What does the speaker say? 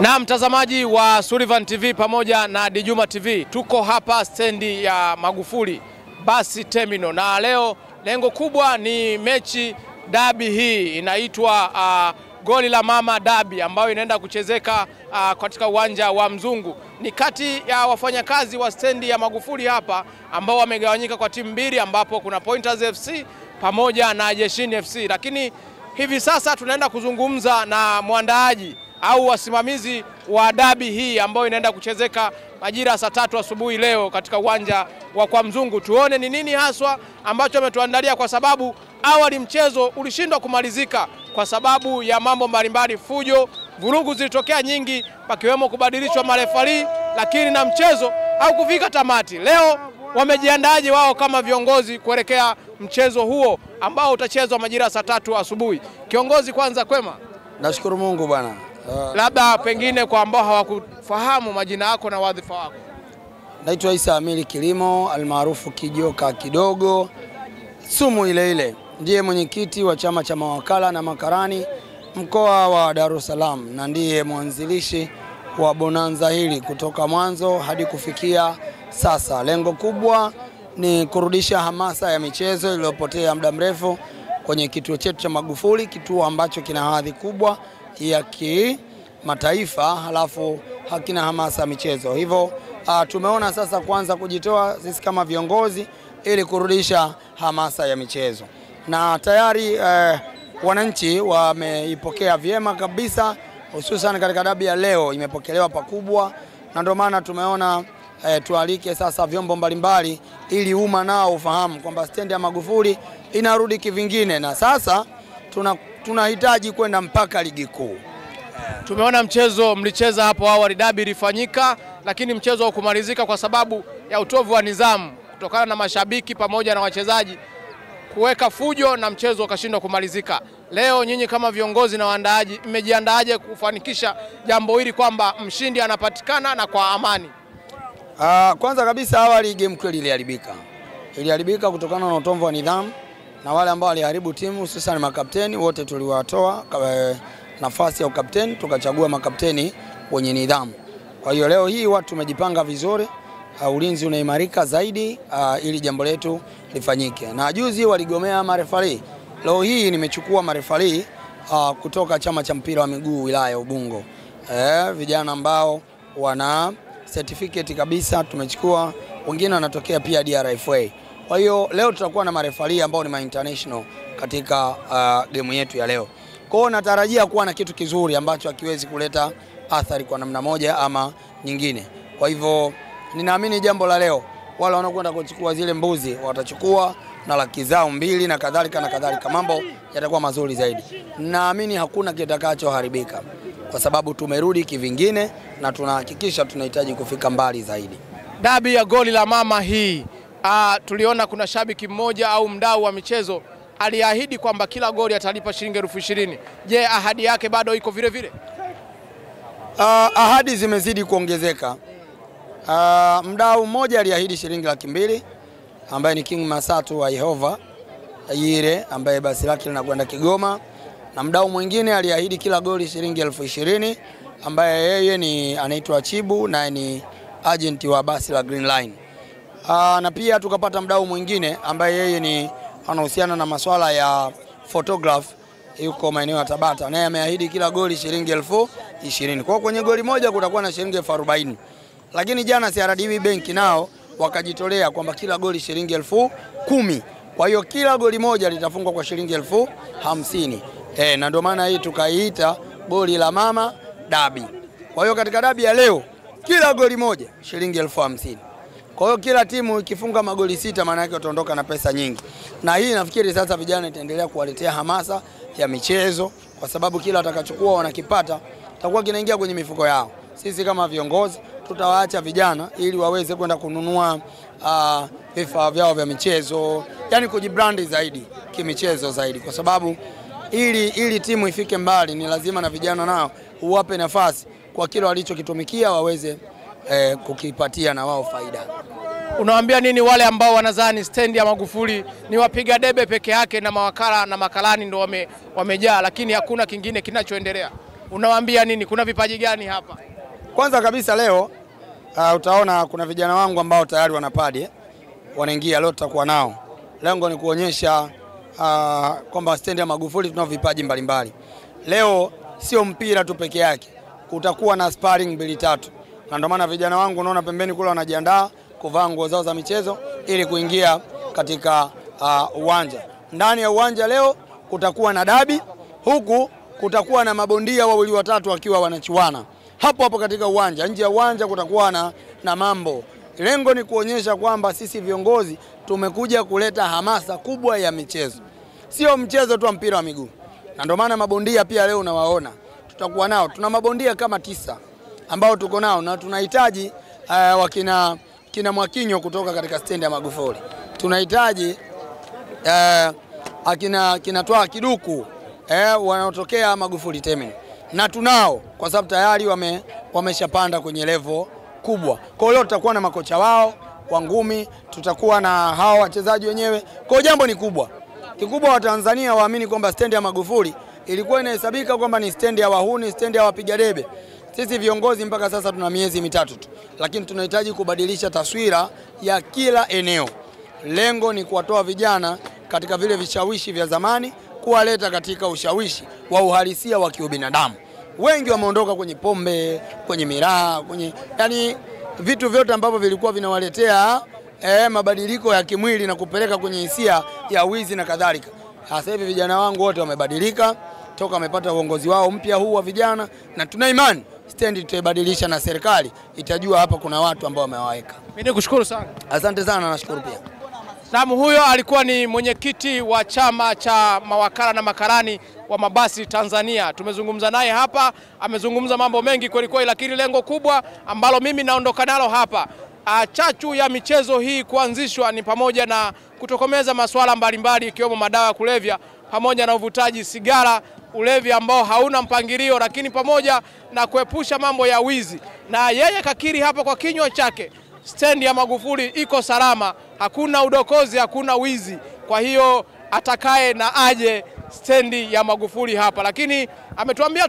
Na mtazamaji wa Sullivan TV pamoja na Dijuma TV, tuko hapa stendi ya Magufuli basi terminal, na leo lengo kubwa ni mechi dabi. Hii inaitwa Goli la Mama Dabi, ambayo inaenda kuchezeka katika uwanja wa Mzungu. Ni kati ya wafanyakazi wa stendi ya Magufuli hapa ambao wamegawanyika kwa timu mbili, ambapo kuna Pointers FC pamoja na Jeshini FC. Lakini hivi sasa tunaenda kuzungumza na mwandaaji au wasimamizi wa dabi hii ambayo inaenda kuchezeka majira saa 3 asubuhi leo katika uwanja wa kwa Mzungu. Tuone ni nini haswa ambacho ametuandalia, kwa sababu awali mchezo ulishindwa kumalizika kwa sababu ya mambo mbalimbali, fujo, vurugu zilitokea nyingi, pakiwemo kubadilishwa marefali, lakini na mchezo au kufika tamati. Leo wamejiandaaje wao kama viongozi kuelekea mchezo huo ambao utachezwa majira saa 3 asubuhi? Kiongozi, kwanza kwema? Nashukuru Mungu bwana. Labda pengine kwa ambao hawakufahamu majina yako na wadhifa wako. Naitwa Isa Amili Kilimo almaarufu Kijoka Kidogo, sumu ile ile. Ndiye mwenyekiti wa chama cha mawakala na makarani mkoa wa Dar es Salaam, na ndiye mwanzilishi wa bonanza hili kutoka mwanzo hadi kufikia sasa. Lengo kubwa ni kurudisha hamasa ya michezo iliyopotea muda mrefu kwenye kituo chetu cha Magufuli, kituo ambacho kina hadhi kubwa ya kimataifa, halafu hakina hamasa ya michezo. Hivyo tumeona sasa kwanza kujitoa sisi kama viongozi ili kurudisha hamasa ya michezo, na tayari wananchi wameipokea vyema kabisa, hususan katika dabi ya leo imepokelewa pakubwa, na ndio maana tumeona tualike sasa vyombo mbalimbali ili umma nao ufahamu kwamba stendi ya Magufuli inarudi kivingine, na sasa tunahitaji kwenda mpaka ligi kuu. Tumeona mchezo mlicheza hapo awali, dabi ilifanyika, lakini mchezo haukumalizika kwa sababu ya utovu wa nidhamu kutokana na mashabiki pamoja na wachezaji kuweka fujo, na mchezo ukashindwa kumalizika. Leo nyinyi kama viongozi na waandaaji mmejiandaaje kufanikisha jambo hili kwamba mshindi anapatikana na kwa amani? Kwanza kabisa awali game kweli iliharibika kutokana na utovu wa nidhamu, na wale ambao waliharibu timu hususan makapteni wote tuliwatoa nafasi ya ukapteni, tukachagua makapteni wenye nidhamu. Kwa hiyo leo hii watu tumejipanga vizuri, ulinzi unaimarika zaidi ili jambo letu lifanyike. Na juzi waligomea marefali, leo hii nimechukua marefali kutoka chama cha mpira wa miguu wilaya Ubungo, vijana ambao wana certificate kabisa tumechukua, wengine wanatokea pia DRFA. Kwa hiyo leo tutakuwa na marefali ambao ni international katika game yetu ya leo. Kwa hiyo natarajia kuwa na kitu kizuri ambacho hakiwezi kuleta athari kwa namna moja ama nyingine. Kwa hivyo ninaamini jambo la leo, wale wanaokwenda kuchukua zile mbuzi watachukua na laki zao 2 na kadhalika na kadhalika, mambo yatakuwa mazuri zaidi. Naamini hakuna kitakachoharibika kwa sababu tumerudi kivingine na tunahakikisha tunahitaji kufika mbali zaidi. Dabi ya Goli la Mama hii, tuliona kuna shabiki mmoja au mdau wa michezo aliahidi kwamba kila goli atalipa shilingi 20,000. Je, ahadi yake bado iko vile vile? Ahadi zimezidi kuongezeka. Mdau mmoja aliahidi shilingi 200,000 ambaye ni King Masatu wa Yehova Yire, ambaye basi lake linakwenda Kigoma, na mdau mwingine aliahidi kila goli shilingi 20,000 ambaye yeye ni anaitwa Chibu na ni agent wa basi la Green Line. Na pia tukapata mdau mwingine ambaye yeye ni anahusiana na masuala ya photograph, yuko maeneo ya Tabata, naye ameahidi kila goli shilingi 20,000. Kwa kwenye goli moja kutakuwa na shilingi 40,000. Lakini jana CRDB Bank nao wakajitolea kwamba kila goli shilingi 10,000. Kwa hiyo kila goli moja litafungwa kwa shilingi 50,000. Na ndio maana hii tukaiita Goli la Mama Dabi. Kwa hiyo katika dabi ya leo kila goli moja shilingi 50,000. Kwa hiyo kila timu ikifunga magoli 6 maana yake utaondoka na pesa nyingi. Na hii nafikiri sasa vijana itaendelea kuwaletea hamasa ya michezo, kwa sababu kila watakachukua wanakipata takuwa kinaingia kwenye mifuko yao. Sisi kama viongozi tutawaacha vijana ili waweze kwenda kununua vifaa vyao vya michezo, yani kujibrandi zaidi kimichezo zaidi, kwa sababu ili timu ifike mbali ni lazima na vijana nao uwape nafasi kwa kile walichokitumikia waweze kukipatia na wao faida. Unawaambia nini wale ambao wanadhani stendi ya Magufuli ni wapiga debe peke yake na mawakala na makalani ndio wamejaa, lakini hakuna kingine kinachoendelea? unawaambia nini? Kuna vipaji gani hapa? Kwanza kabisa leo utaona kuna vijana wangu ambao tayari wana padi wanaingia leo, tutakuwa nao. Lengo ni kuonyesha kwamba stendi ya Magufuli tunao vipaji mbalimbali. Leo sio mpira tu peke yake, kutakuwa na sparring 2-3. Na ndio maana vijana wangu unaona pembeni kule wanajiandaa kuvaa nguo zao za michezo ili kuingia katika uwanja. Ndani ya uwanja leo kutakuwa na dabi, huku kutakuwa na mabondia wawili watatu wakiwa wanachuana hapo hapo katika uwanja. Nje ya uwanja kutakuwa na mambo. Lengo ni kuonyesha kwamba sisi viongozi tumekuja kuleta hamasa kubwa ya michezo, sio mchezo tu wa mpira wa miguu. Na ndio maana mabondia pia leo unawaona tutakuwa nao. Tuna mabondia kama 9 ambao tuko nao, na tunahitaji kina Mwakinyo kutoka katika stendi ya Magufuli. Tunahitaji kina Toa Kiduku wanaotokea Magufuli Terminal. Na tunao kwa sababu tayari wameshapanda kwenye level kubwa. Kwa hiyo tutakuwa na makocha wao wa ngumi, tutakuwa na hao wachezaji wenyewe. Kwa jambo ni kubwa. Kikubwa wa Tanzania waamini kwamba stendi ya Magufuli ilikuwa inahesabika kwamba ni stendi ya wahuni, stendi ya wapiga debe. Sisi viongozi mpaka sasa tuna miezi 3 tu, lakini tunahitaji kubadilisha taswira ya kila eneo. Lengo ni kuwatoa vijana katika vile vishawishi vya zamani, kuwaleta katika ushawishi wa uhalisia wa kiubinadamu. Wengi wameondoka kwenye pombe, kwenye miraa, yani vitu vyote ambavyo vilikuwa vinawaletea mabadiliko ya kimwili na kupeleka kwenye hisia ya wizi na kadhalika. Sasa hivi vijana wangu wote wamebadilika toka wamepata uongozi wao mpya huu wa vijana, na tuna imani stendi tutaibadilisha na serikali itajua hapa kuna watu ambao wamewaweka. Mimi nikushukuru sana. Asante sana, nashukuru pia. Naam, huyo alikuwa ni mwenyekiti wa chama cha mawakala na makarani wa mabasi Tanzania. Tumezungumza naye hapa, amezungumza mambo mengi kweli kweli, lakini lengo kubwa ambalo mimi naondoka nalo hapa, chachu ya michezo hii kuanzishwa ni pamoja na kutokomeza masuala mbalimbali ikiwemo madawa ya kulevya pamoja na uvutaji sigara, ulevi ambao hauna mpangilio, lakini pamoja na kuepusha mambo ya wizi. Na yeye kakiri hapa kwa kinywa chake, stendi ya Magufuli iko salama, hakuna udokozi, hakuna wizi. Kwa hiyo atakaye na aje stendi ya Magufuli hapa, lakini ametuambia